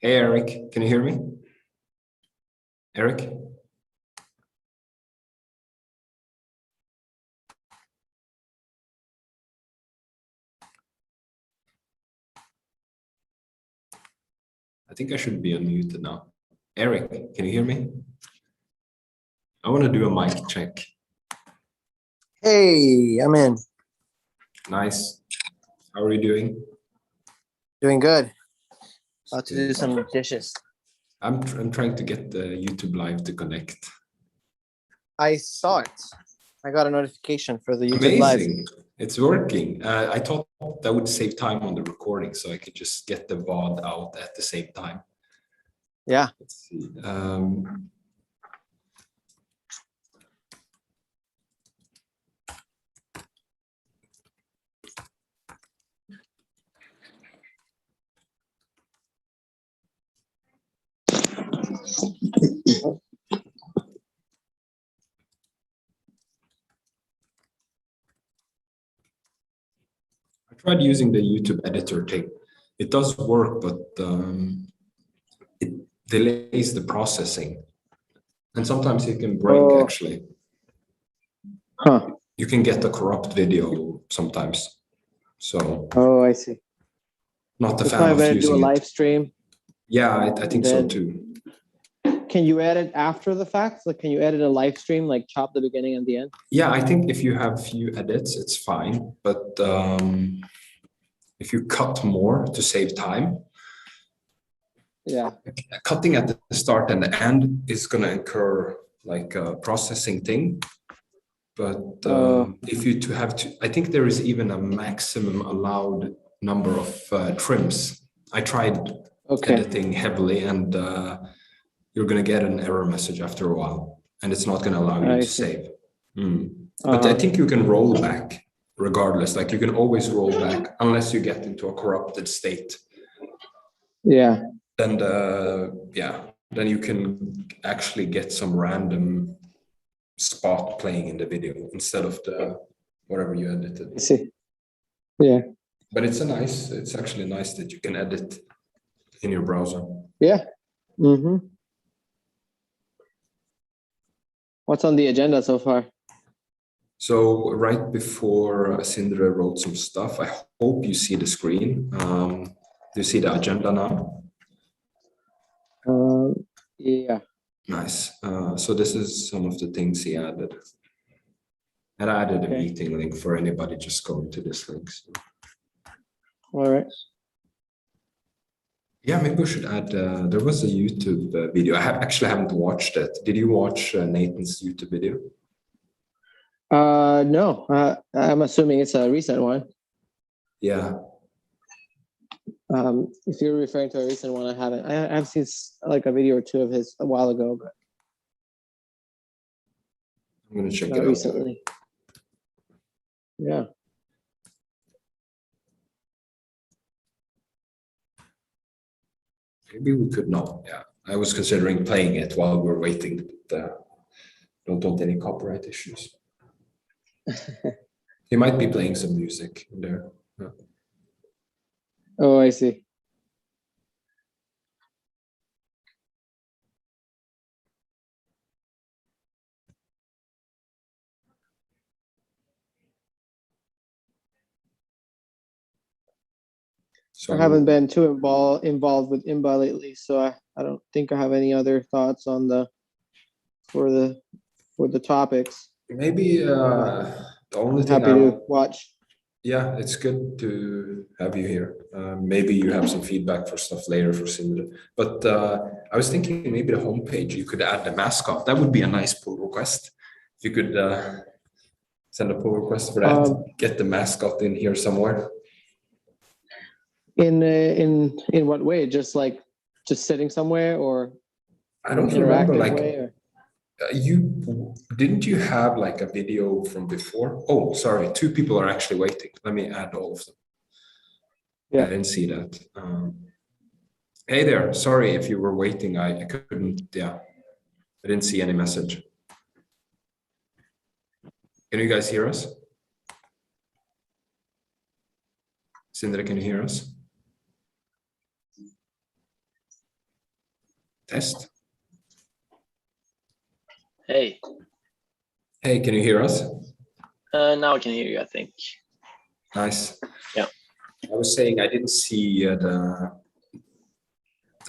Hey, Eric, can you hear me? Eric? I think I should be unmuted now. Eric, can you hear me? I want to do a mic check. Hey, I'm in. Nice. How are you doing? Doing good. About to do some dishes. I'm trying to get the YouTube live to connect. I saw it. I got a notification for the YouTube live. Amazing. It's working. I thought that would save time on the recording, so I could just get the VOD out at the same time. Yeah. Let's see. I tried using the YouTube editor thing. It does work, but it delays the processing. And sometimes it can break, actually. Huh. You can get a corrupt video sometimes. So, Oh, I see. not a It's fan probably of better to do a using it. live stream. Yeah, I think so Then- too. Can you edit after the fact? Like, can you edit a live stream, like chop the beginning and the end? Yeah, I think if you have few edits, it's fine. But if you cut more to save time, Yeah. cutting at the start and the end is going to incur like a processing thing. But if you I think there is even a maximum allowed number of trims. I tried editing heavily, and you're going to get an error message after a while, and it's not going to allow you to save. But I think you can roll back regardless. Like you can always roll back unless you get into a corrupted state. Yeah. Then then you can actually get some random spot playing in the video instead of the whatever you edited. I see. Yeah. But it's actually nice that you can edit in your browser. Yeah. Mm-hmm. What's on the agenda so far? So right before Sindre wrote some stuff, I hope you see the screen. Do you see the agenda now? Yeah. Nice. So this is some of the things he added. And I added a meeting link for anybody just going to this link. So. All right. Yeah, maybe we should add, there was a YouTube video. I actually haven't watched it. Did you watch Nathan's YouTube video? No, I'm assuming it's a recent one. Yeah. If you're referring to a recent one, I haven't. I've seen like a video or two of his a while ago, but I'm gonna check it not out recently. Yeah. Maybe we could not. Yeah, I was considering playing it while we're waiting, but don't want any copyright issues. He might be playing some music in there. Yeah. Oh, I see. So I haven't been too involved with Imba lately, so I don't think I have any other thoughts on for the topics. maybe the only thing Happy to watch. Yeah, it's good to have you here. Maybe you have some feedback for stuff later for Sindre. But I was thinking maybe the homepage, you could add the mascot. That would be a nice pull request. If you could send a pull request for that, get the mascot in here somewhere. In what way? Just sitting somewhere, or I don't remember. Like way, or? Didn't you have like a video from before? Oh, sorry, 2 people are actually waiting. Let me add all of them. Yeah, I didn't see that. Hey there, sorry if you were waiting. I couldn't. Yeah, I didn't see any message. Can you guys hear us? Sindre, can you hear us? Test. Hey, Hey, can you hear us? now I can hear you, I think. Nice. Yeah. I was saying I didn't see the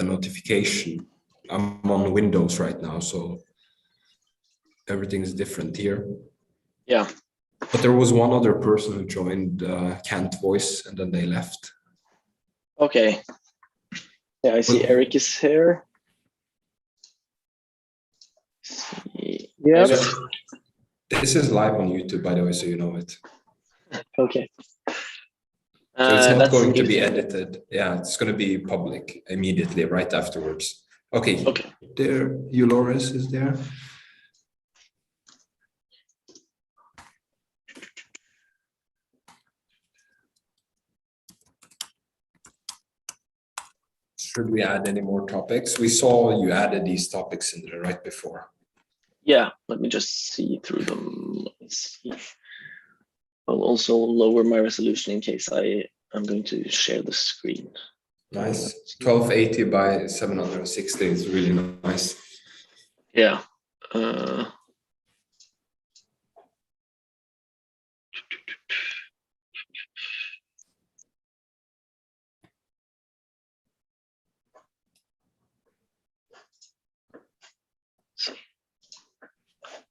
notification. I'm on Windows right now, so everything is different here. Yeah. But there was one other person who joined Can't Voice, and then they left. Okay. Yeah, I see Well- Eric is here. Yep. So, this is live on YouTube, by the way, so you know it. Okay. So it's not That's going to good. be edited. Yeah, it's going to be public immediately, right afterwards. Okay. Okay. There, Eulores is there. Should we add any more topics? We saw you added these topics in there right before. Yeah, let me just see through them. Let's see. I'll also lower my resolution in case I'm going to share the screen. Nice. 1280 by 760 is really nice. Yeah.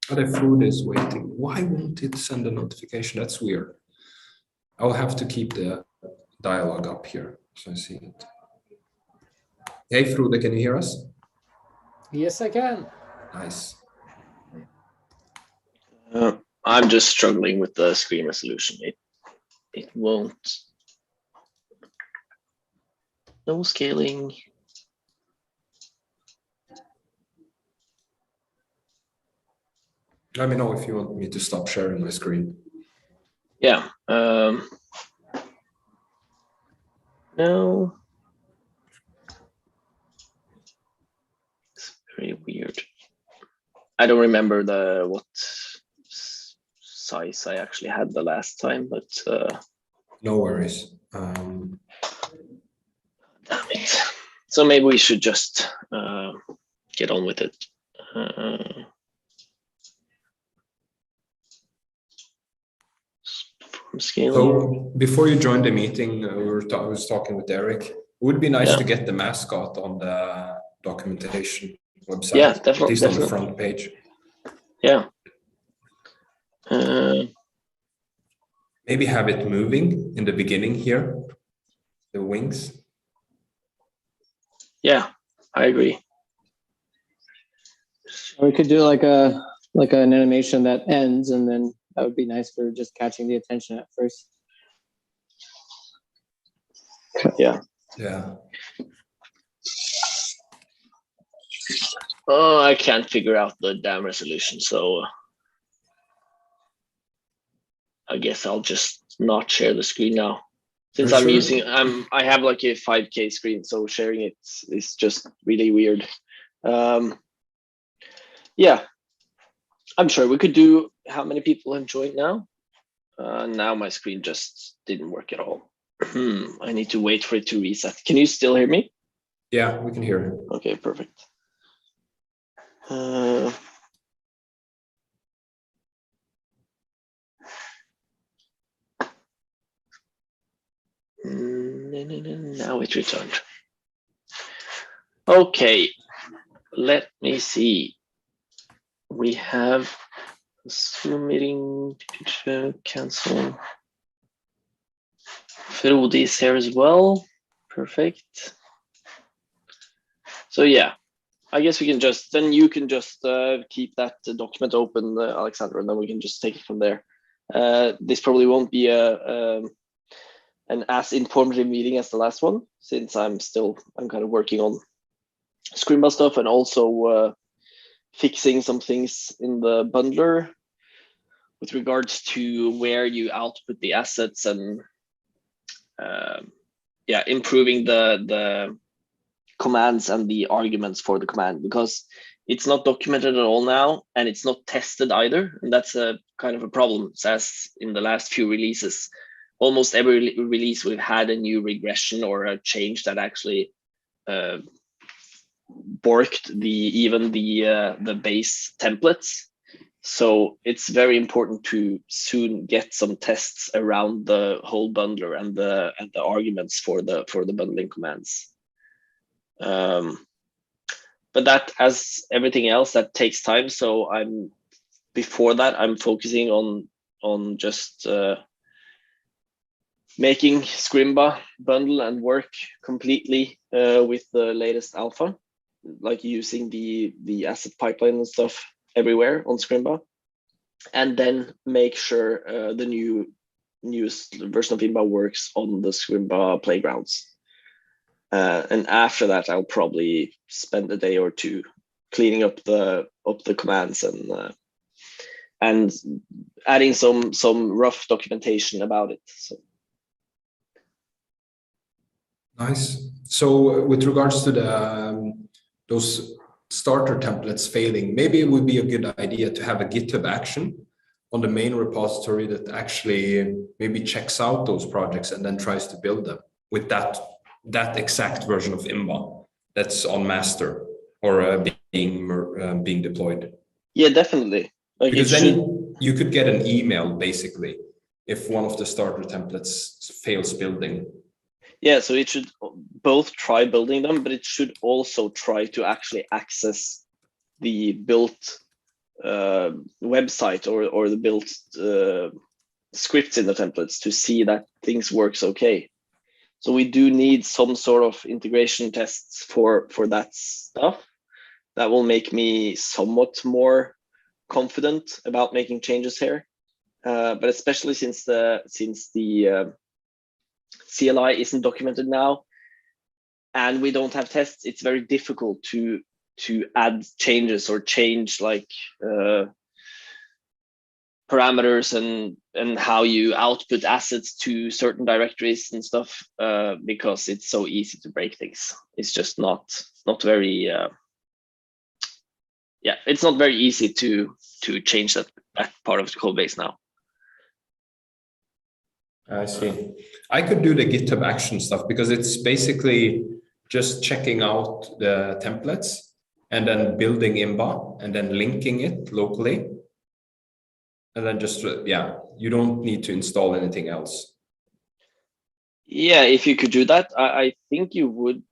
Oh, the food is waiting. Why won't it send a notification? That's weird. I'll have to keep the dialogue up here so I see it. Hey, Frode, can you hear us? Yes, I can. Nice. I'm just struggling with the screen resolution. It won't. No scaling. Let me know if you want me to stop sharing my screen. Yeah. No. It's very weird. I don't remember what size I actually had the last time, but No worries. damn it. So maybe we should just get on with it. Scaling. So before you joined the meeting, I was talking with Eric. It would be nice Yeah. to get the mascot on the documentation website. Yeah, At definitely. least on the front page. Yeah. Maybe have it moving in the beginning here, the wings. Yeah, I agree. We could do like an animation that ends, and then that would be nice for just catching the attention at first. Yeah. Yeah. Oh, I can't figure out the damn resolution, so I guess I'll just not share the screen now. Since Are I'm you using, I have like a 5K screen, so sharing it is just really weird. Yeah, I'm sure we could do. How many people have joined now? Now my screen just didn't work at all. I need to wait for it to reset. Can you still hear me? Yeah, we can hear you. Okay, perfect. Now it returned. Okay, let me see. We have a Zoom meeting, cancel. Frode is here as well. Perfect. So yeah, I guess we can just, then you can just keep that document open, Alexander, and then we can just take it from there. This probably won't be an as informative meeting as the last one, since I'm kind of working on Screenball stuff and also fixing some things in the bundler with regards to where you output the assets and yeah, improving the commands and the arguments for the command, because it's not documented at all now and it's not tested either, and that's a kind of a problem. As in the last few releases, almost every release we've had a new regression or a change that actually borked even the base templates. So it's very important to soon get some tests around the whole bundler and the arguments for the bundling commands. But that, as everything else, that takes time. So before that I'm focusing on just making Scrimba bundle and work completely with the latest alpha, like using the asset pipeline and stuff everywhere on Scrimba, and then make sure the newest version of Imba works on the Scrimba playgrounds. And after that, I'll probably spend a day or two cleaning up the commands and adding some rough documentation about it. So. Nice. So with regards to the those starter templates failing, maybe it would be a good idea to have a GitHub action on the main repository that actually maybe checks out those projects and then tries to build them with that exact version of Imba that's on master or being deployed. Yeah, definitely. Like, because then you could get an email basically if one of the starter templates fails building. Yeah, so it should both try building them, but it should also try to actually access the built website or the built scripts in the templates to see that things works okay. So we do need some sort of integration tests for that stuff. That will make me somewhat more confident about making changes here. But especially since the CLI isn't documented now, and we don't have tests, it's very difficult to add changes or change like parameters and how you output assets to certain directories and stuff, because it's so easy to break things. It's just not very it's not very easy to change that part of the code base now. I see. I could do the GitHub action stuff because it's basically just checking out the templates and then building Imba and then linking it locally. And then just, you don't need to install anything else. Yeah, if you could do that, I think you would.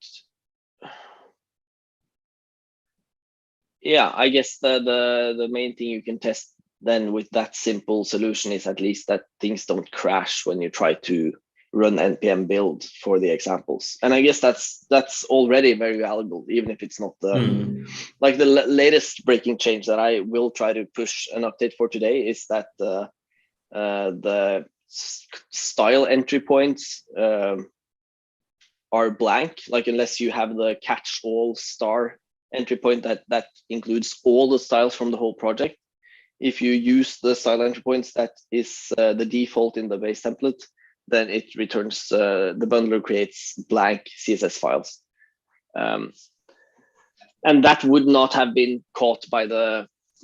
Yeah, I guess the main thing you can test then with that simple solution is at least that things don't crash when you try to run npm build for the examples. And I guess that's already very valuable, even if it's not the like the latest breaking change that I will try to push an update for today is that the style entry points are blank, like unless you have the catch all star entry point that includes all the styles from the whole project. If you use the style entry points that is the default in the base template, then it returns, the bundler creates blank CSS files. And that would not have been caught by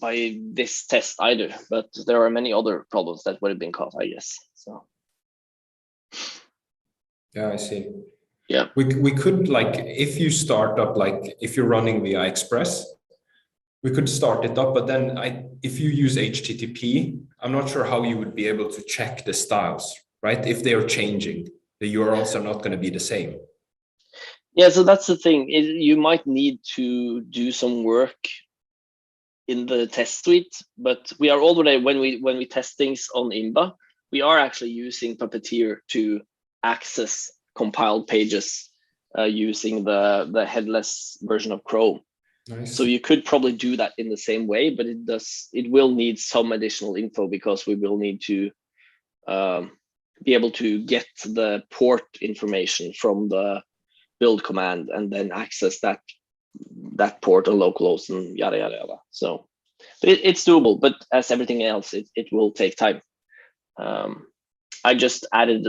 this test either, but there are many other problems that would have been caught, I guess. So. Yeah, I see. Yeah. We could, like, if you start up, like if you're running via Express, we could start it up, but then if you use HTTP, I'm not sure how you would be able to check the styles, right? If they are changing, the URLs are not going to be the same. Yeah, so that's the thing. You might need to do some work in the test suite, but we are already, when we test things on Imba, we are actually using Puppeteer to access compiled pages using the headless version of Chrome. Nice. So you could probably do that in the same way, but it will need some additional info because we will need to be able to get the port information from the build command and then access that port on localhost and yada yada yada. So it's doable, but as everything else, it will take time. I just added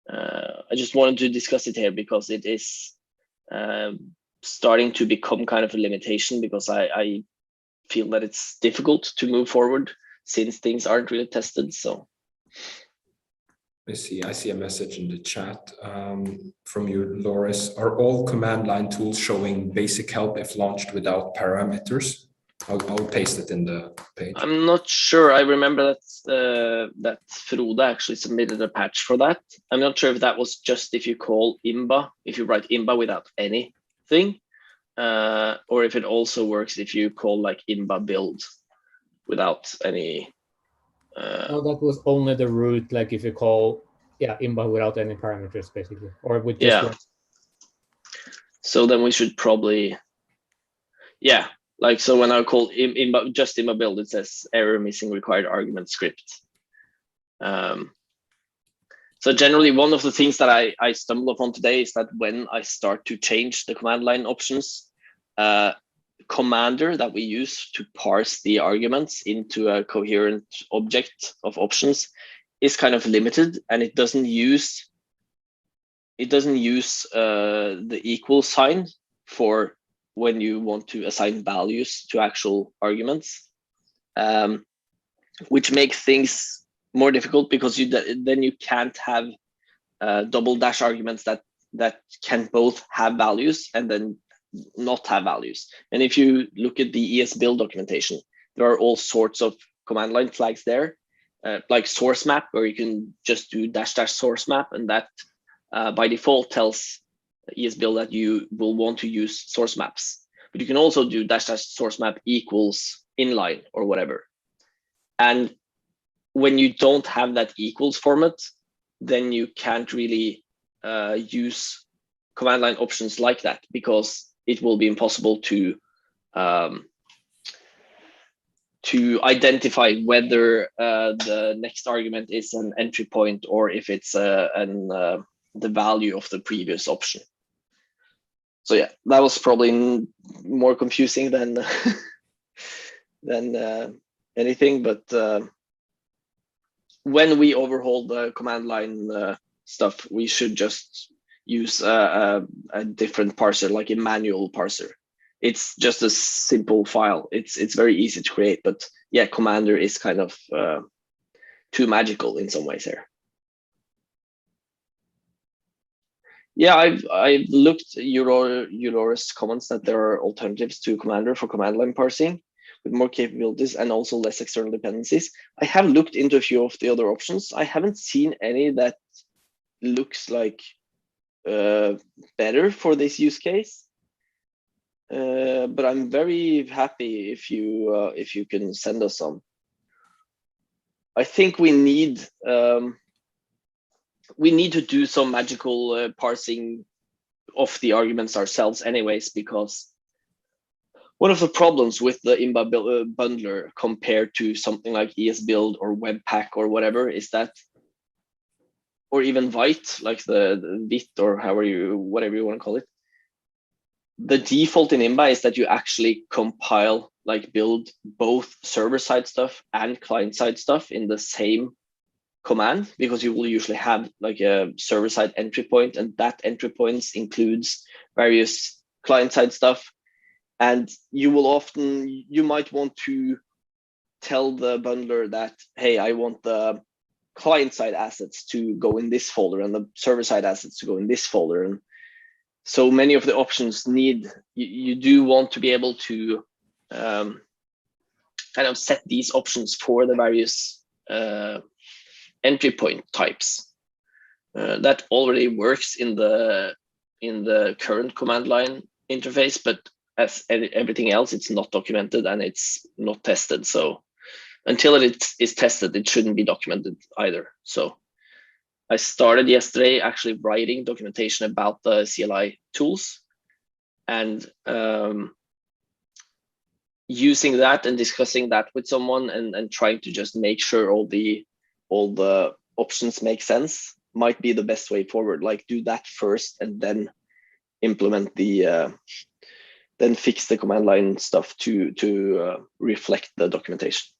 I just wanted to discuss it here because it is starting to become kind of a limitation, because I feel that it's difficult to move forward since things aren't really tested. So I see a message in the chat from you, Loris. Are all command line tools showing basic help if launched without parameters? I'll paste it in the page. I'm not sure. I remember that Frode actually submitted a patch for that. I'm not sure if that was just if you call Imba, if you write Imba without anything, or if it also works if you call like Imba build without any. No, that was only the root, like if you call, Imba without any parameters, basically, or with just one. So then we should probably, like, so when I call Imba, just Imba build, it says error missing required argument script. So generally, one of the things that I stumble upon today is that when I start to change the command line options, commander that we use to parse the arguments into a coherent object of options is kind of limited, and it doesn't use the equal sign for when you want to assign values to actual arguments, which makes things more difficult because then you can't have double dash arguments that can both have values and then not have values. And if you look at the ES-build documentation, there are all sorts of command line flags there, like source map, where you can just do -- source map, and that by default tells ES-build that you will want to use source maps. But you can also do -- source map equals inline or whatever. And when you don't have that equals format, then you can't really use command line options like that, because it will be impossible to identify whether the next argument is an entry point or if it's the value of the previous option. So yeah, that was probably more confusing than anything. But when we overhaul the command line stuff, we should just use a different parser, like a manual parser. It's just a simple file. It's very easy to create, but yeah, commander is kind of too magical in some ways here. Yeah, I've looked Euloris comments that there are alternatives to commander for command line parsing with more capabilities and also less external dependencies. I have looked into a few of the other options. I haven't seen any that looks like better for this use case, but I'm very happy if you can send us some. I think we need to do some magical parsing of the arguments ourselves anyways, because one of the problems with the Imba bundler compared to something like ES-build or Webpack or whatever is that, or even Vite, like the Vit or whatever you want to call it, the default in Imba is that you actually compile, like build both server-side stuff and client-side stuff in the same command, because you will usually have like a server-side entry point, and that entry points includes various client-side stuff. And you might want to tell the bundler that, hey, I want the client-side assets to go in this folder and the server-side assets to go in this folder. And so many of the options you do want to be able to kind of set these options for the various entry point types. That already works in the current command line interface, but as everything else, it's not documented and it's not tested. So until it is tested, it shouldn't be documented either. So I started yesterday actually writing documentation about the CLI tools, and using that and discussing that with someone and trying to just make sure all the options make sense might be the best way forward. Like do that first and then implement then fix the command line stuff to reflect the documentation.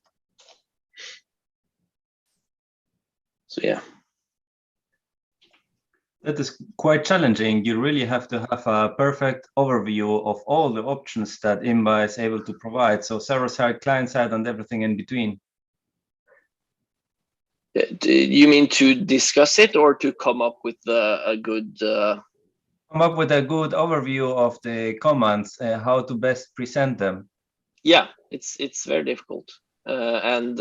So yeah. That is quite challenging. You really have to have a perfect overview of all the options that Imba is able to provide. So server side, client side, and everything in between. You mean to discuss it or to come up with a good? Come up with a good overview of the commands, how to best present them. Yeah, it's very difficult, and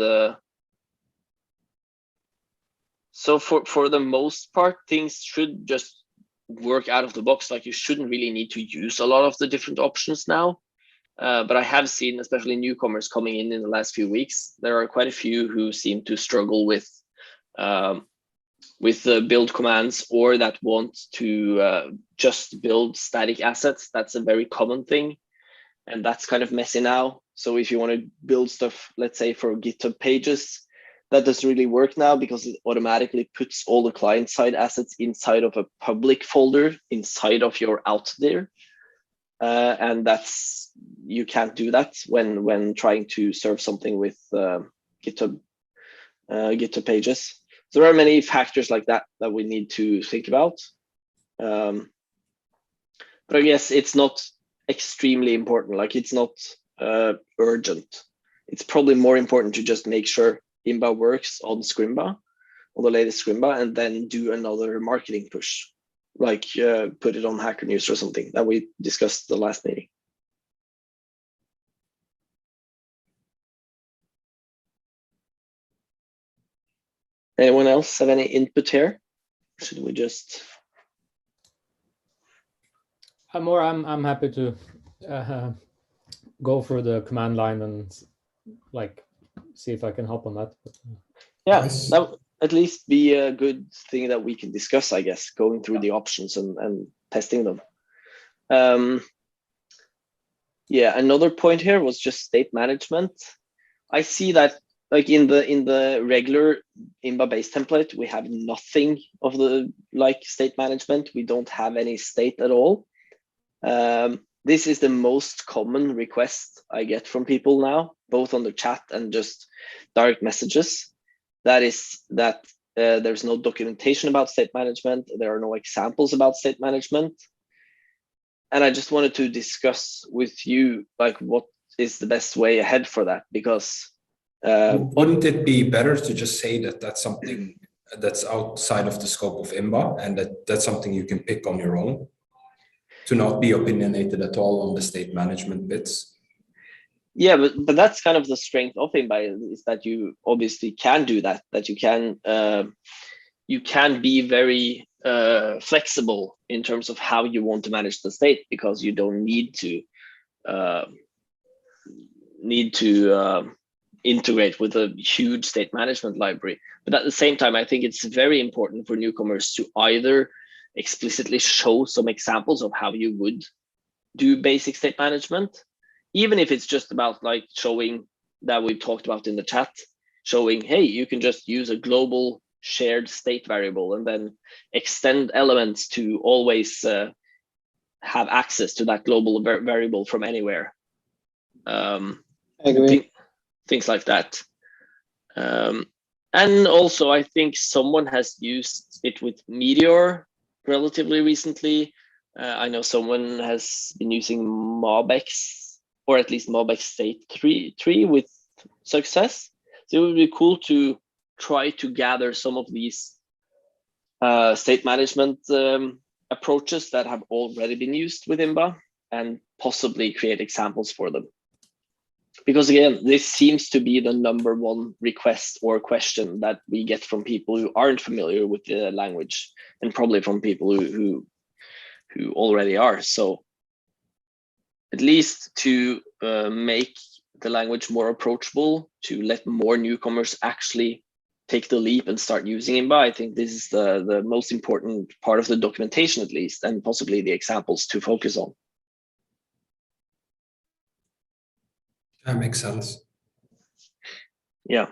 so for the most part, things should just work out of the box. Like you shouldn't really need to use a lot of the different options now. But I have seen, especially newcomers coming in the last few weeks, there are quite a few who seem to struggle with the build commands, or that want to just build static assets. That's a very common thing, and that's kind of messy now. So if you want to build stuff, let's say for GitHub pages, that doesn't really work now because it automatically puts all the client-side assets inside of a public folder inside of your out there. And that's, you can't do that when trying to serve something with GitHub pages. So there are many factors like that that we need to think about. But I guess it's not extremely important. Like it's not urgent. It's probably more important to just make sure Imba works on Scrimba, on the latest Scrimba, and then do another marketing push, like put it on Hacker News or something that we discussed the last meeting. Anyone else have any input here? Or should we just? I'm happy to go through the command line and like see if I can help on that. Yeah, Nice. that would at least be a good thing that we can discuss, I guess, going through the options and testing them. Yeah, another point here was just state management. I see that like in the regular Imba base template, we have nothing of the like state management. We don't have any state at all. This is the most common request I get from people now, both on the chat and just direct messages. That is that there's no documentation about state management. There are no examples about state management. And I just wanted to discuss with you, like, what is the best way ahead for that? Because wouldn't it be better to just say that that's something that's outside of the scope of Imba, and that's something you can pick on your own, to not be opinionated at all on the state management bits? Yeah, but that's kind of the strength of Imba, is that you obviously can do that. That you can be very flexible in terms of how you want to manage the state, because you don't need to integrate with a huge state management library. But at the same time, I think it's very important for newcomers to either explicitly show some examples of how you would do basic state management, even if it's just about like showing that we've talked about in the chat, showing, hey, you can just use a global shared state variable and then extend elements to always have access to that global variable from anywhere. I agree. Things like that. And also, I think someone has used it with Meteor relatively recently. I know someone has been using MobX, or at least MobX State 3 with success. So it would be cool to try to gather some of these state management approaches that have already been used with Imba and possibly create examples for them. Because again, this seems to be the #1 request or question that we get from people who aren't familiar with the language, and probably from people who already are. So at least to make the language more approachable, to let more newcomers actually take the leap and start using Imba, I think this is the most important part of the documentation, at least, and possibly the examples to focus on. That makes sense. Yeah.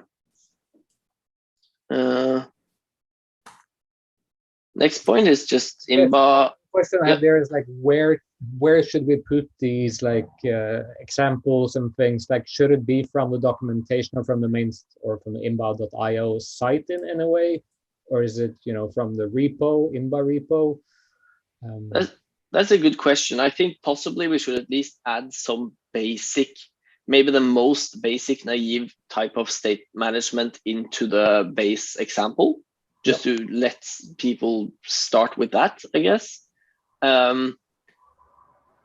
Next point is just Imba. Question I have there is like, where should we put these like examples and things? Like, should it be from the documentation or from the main or from the imba.io site in a way, or is it, you know, from the repo, Imba repo? That's a good question. I think possibly we should at least add some basic maybe the most basic naive type of state management into the base example, just to let people start with that, I guess. And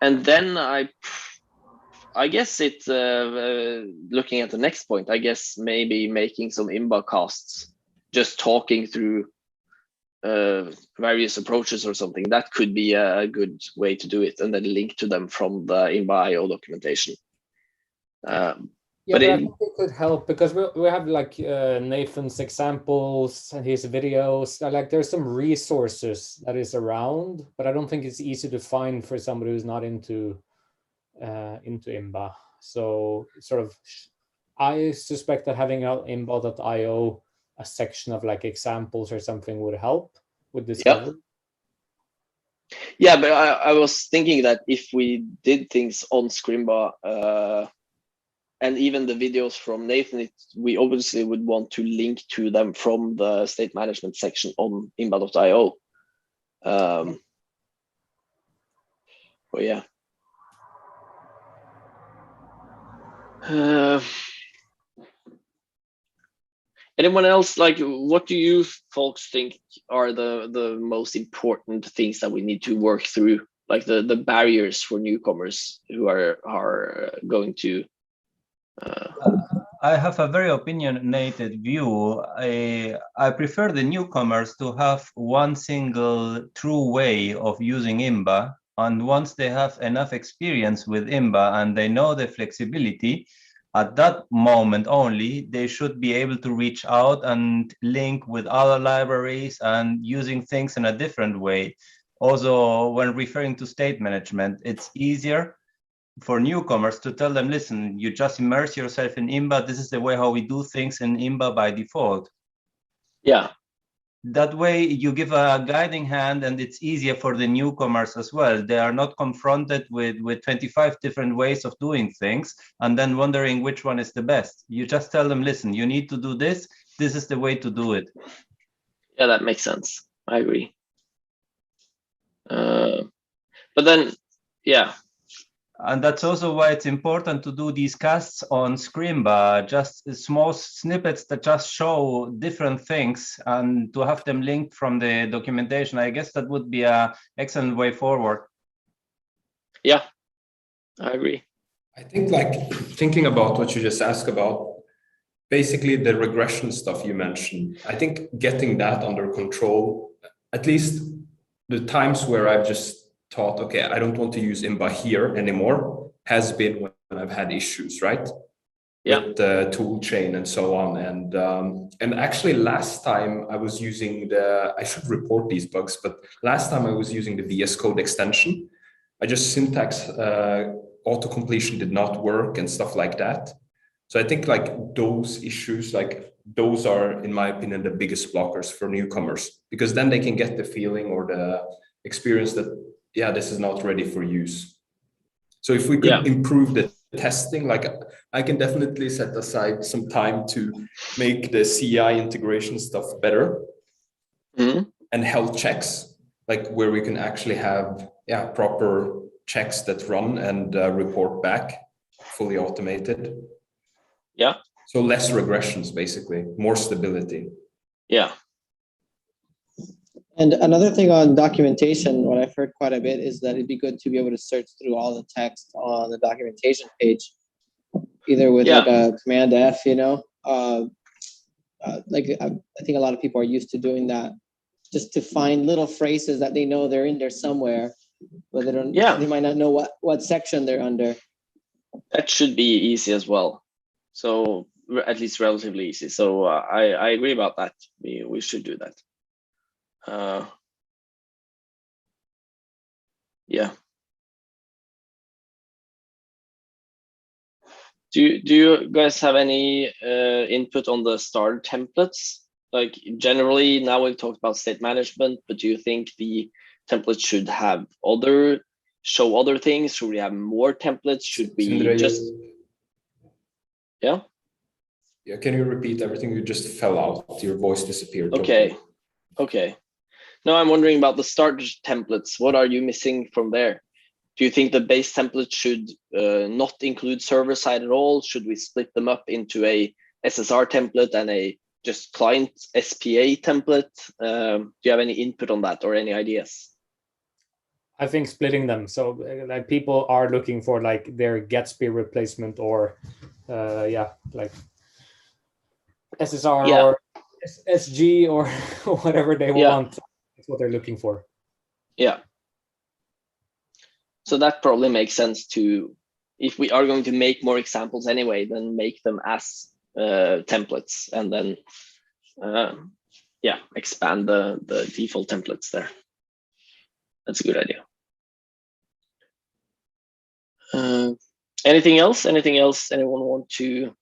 then I guess it's looking at the next point, I guess maybe making some Imba casts, just talking through various approaches or something. That could be a good way to do it, and then link to them from the Imba.io documentation. But I think it could help because we have like Nathan's examples and his videos. Like there's some resources that is around, but I don't think it's easy to find for somebody who's not into Imba. So sort of, I suspect that having out Imba.io a section of like examples or something would help with discovery. Yeah, but I was thinking that if we did things on Scrimba, and even the videos from Nathan, we obviously would want to link to them from the state management section on Imba.io. But yeah. Anyone else, like, what do you folks think are the most important things that we need to work through, like the barriers for newcomers who are going to I have a very opinionated view. I prefer the newcomers to have one single true way of using Imba, and once they have enough experience with Imba and they know the flexibility, at that moment only, they should be able to reach out and link with other libraries and using things in a different way. Also, when referring to state management, it's easier for newcomers to tell them, listen, you just immerse yourself in Imba. This is the way how we do things in Imba by default. Yeah. That way you give a guiding hand, and it's easier for the newcomers as well. They are not confronted with 25 different ways of doing things and then wondering which one is the best. You just tell them, listen, you need to do this. This is the way to do it. Yeah, that makes sense. I agree. But then, yeah. And that's also why it's important to do these casts on Scrimba, just small snippets that just show different things, and to have them linked from the documentation. I guess that would be an excellent way forward. Yeah, I agree. I think, like, thinking about what you just asked about, basically the regression stuff you mentioned, I think getting that under control, at least the times where I've just thought, okay, I don't want to use Imba here anymore, has been when I've had issues, right? Yeah. With the tool chain and so on. And actually last time I was using I should report these bugs, but last time I was using the VS Code extension, I just syntax auto-completion did not work and stuff like that. So I think like those issues, like those are, in my opinion, the biggest blockers for newcomers, because then they can get the feeling or the experience that, yeah, this is not ready for use. So if we could improve the testing, like I can definitely set aside some time to make the CI integration stuff better, and health checks, like where we can actually have proper checks that run and report back, fully automated. Yeah. So less regressions, basically, more stability. Yeah. And another thing on documentation, what I've heard quite a bit is that it'd be good to be able to search through all the text on the documentation page, either with like a Command F, you know, like I think a lot of people are used to doing that, just to find little phrases that they know they're in there somewhere, but they don't. They might not know what section they're under. That should be easy as well. So at least relatively easy. So I agree about that. We should do that. Yeah. Do you guys have any input on the starter templates? Like generally, now we've talked about state management, but do you think the template should have show other things? Should we have more templates? Should we Yeah, can you repeat everything? You just fell out. Your voice disappeared. Okay. No, I'm wondering about the starter templates. What are you missing from there? Do you think the base template should not include server side at all? Should we split them up into a SSR template and a just client SPA template? Do you have any input on that or any ideas? I think splitting them, so like people are looking for like their Gatsby replacement or like SSR or SG or whatever they want. That's what they're looking for. Yeah. So that probably makes sense to, if we are going to make more examples anyway, then make them as templates and then expand the default templates there. That's a good idea. Anything else? Anything else anyone want to?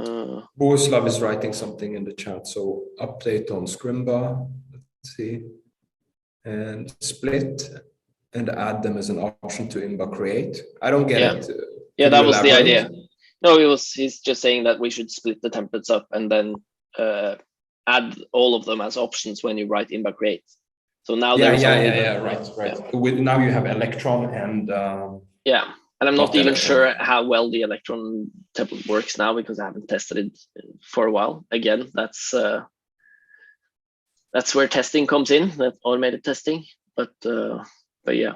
Bohuslav is writing something in the chat. So update on Scrimba, let's see, and split and add them as an option to Imba create. I don't get it. Yeah, that was the idea. No, he's just saying that we should split the templates up and then add all of them as options when you write Imba create. So now right. Yeah. With now you have Electron and and I'm not even sure how well the Electron template works now because I haven't tested it for a while. Again, that's where testing comes in, that automated testing. But yeah.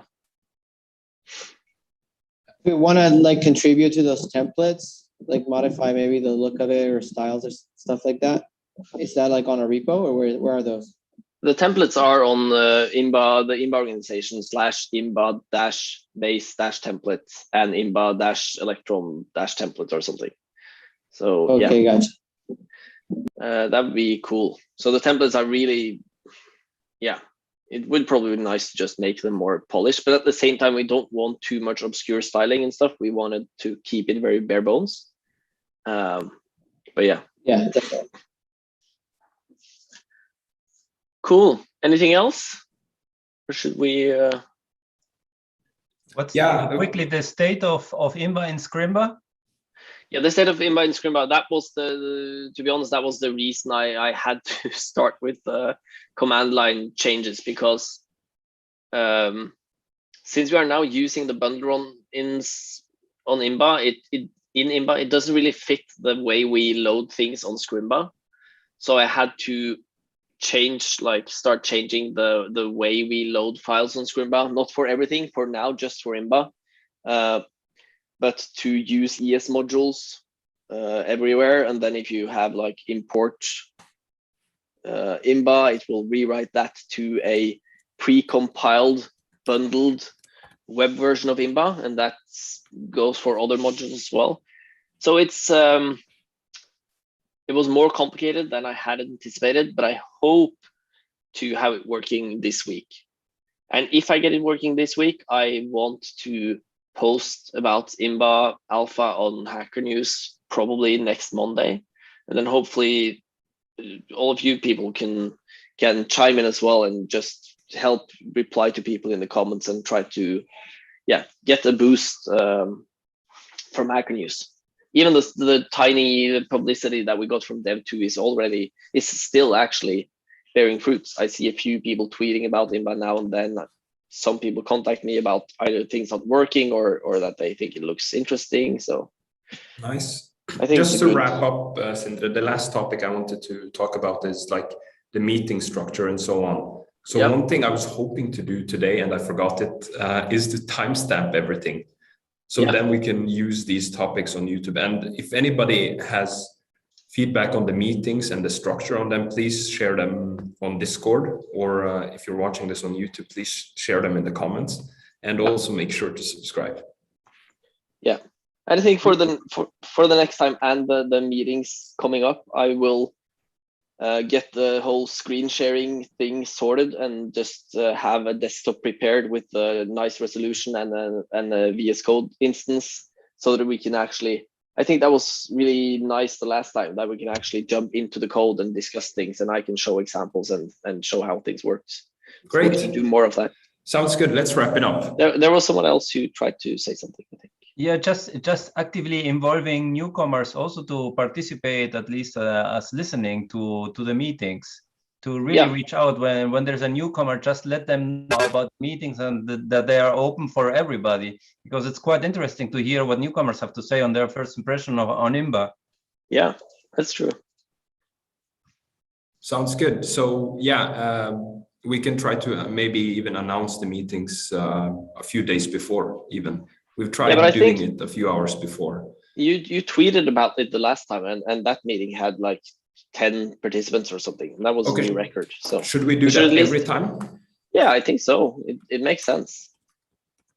We want to like contribute to those templates, like modify maybe the look of it or styles or stuff like that. Is that like on a repo or where are those? The templates are on the Imba organization /Imba-base-template and Imba-Electron-template or something. So okay, gotcha. That would be cool. So the templates are really, it would probably be nice to just make them more polished, but at the same time, we don't want too much obscure styling and stuff. We wanted to keep it very bare bones. But yeah. Yeah, definitely. Cool. Anything else? Or should we? What's quickly the state of Imba in Scrimba? Yeah, the state of Imba in Scrimba, that was to be honest, that was the reason I had to start with command line changes because since we are now using the bundler on Imba, in Imba, it doesn't really fit the way we load things on Scrimba. So I had to start changing the way we load files on Scrimba, not for everything, for now, just for Imba. But to use ES modules everywhere. And then if you have like import Imba, it will rewrite that to a pre-compiled, bundled web version of Imba. And that goes for other modules as well. So it was more complicated than I had anticipated, but I hope to have it working this week. And if I get it working this week, I want to post about Imba Alpha on Hacker News probably next Monday. And then hopefully all of you people can chime in as well and just help reply to people in the comments and try to get a boost from Hacker News. Even the tiny publicity that we got from Dev2 is still actually bearing fruits. I see a few people tweeting about Imba now and then. Some people contact me about either things not working or that they think it looks interesting. So nice. I think just to wrap up, Sindre, the last topic I wanted to talk about is like the meeting structure and so on. So one thing I was hoping to do today, and I forgot it, is to timestamp everything. So then we can use these topics on YouTube. And if anybody has feedback on the meetings and the structure on them, please share them on Discord, or if you're watching this on YouTube, please share them in the comments, and also make sure to subscribe. Yeah, and I think for the next time and the meetings coming up, I will get the whole screen sharing thing sorted and just have a desktop prepared with a nice resolution and a VS Code instance so that we can actually, I think that was really nice the last time, that we can actually jump into the code and discuss things, and I can show examples and show how things worked. Great. So we can do more of that. Sounds good. Let's wrap it up. There was someone else who tried to say something, I think. Yeah, just actively involving newcomers also to participate, at least as listening to the meetings, to really reach out when there's a newcomer. Just let them know about meetings and that they are open for everybody, because it's quite interesting to hear what newcomers have to say on their first impression on Imba. Yeah, that's true. Sounds good. So yeah, we can try to maybe even announce the meetings a few days before. Even we've tried doing it a few hours before. You tweeted about it the last time, and that meeting had like 10 participants or something. And that was a new record. So should we do that every time? Yeah, I think so. It makes sense.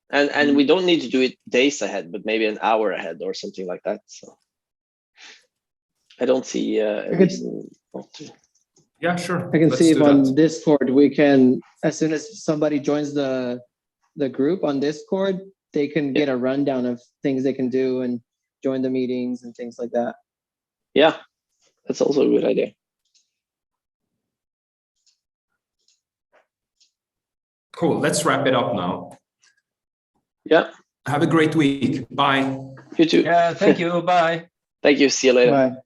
And we don't need to do it days ahead, but maybe an hour ahead or something like that. So I don't see a reason not to. Yeah, sure. I can see if on Discord we can, as soon as somebody joins the group on Discord, they can get a rundown of things they can do and join the meetings and things like that. Yeah, that's also a good idea. Cool. Let's wrap it up now. Yeah. Have a great week. Bye. You too. Yeah, thank you. Bye. Thank you. See you later. Bye.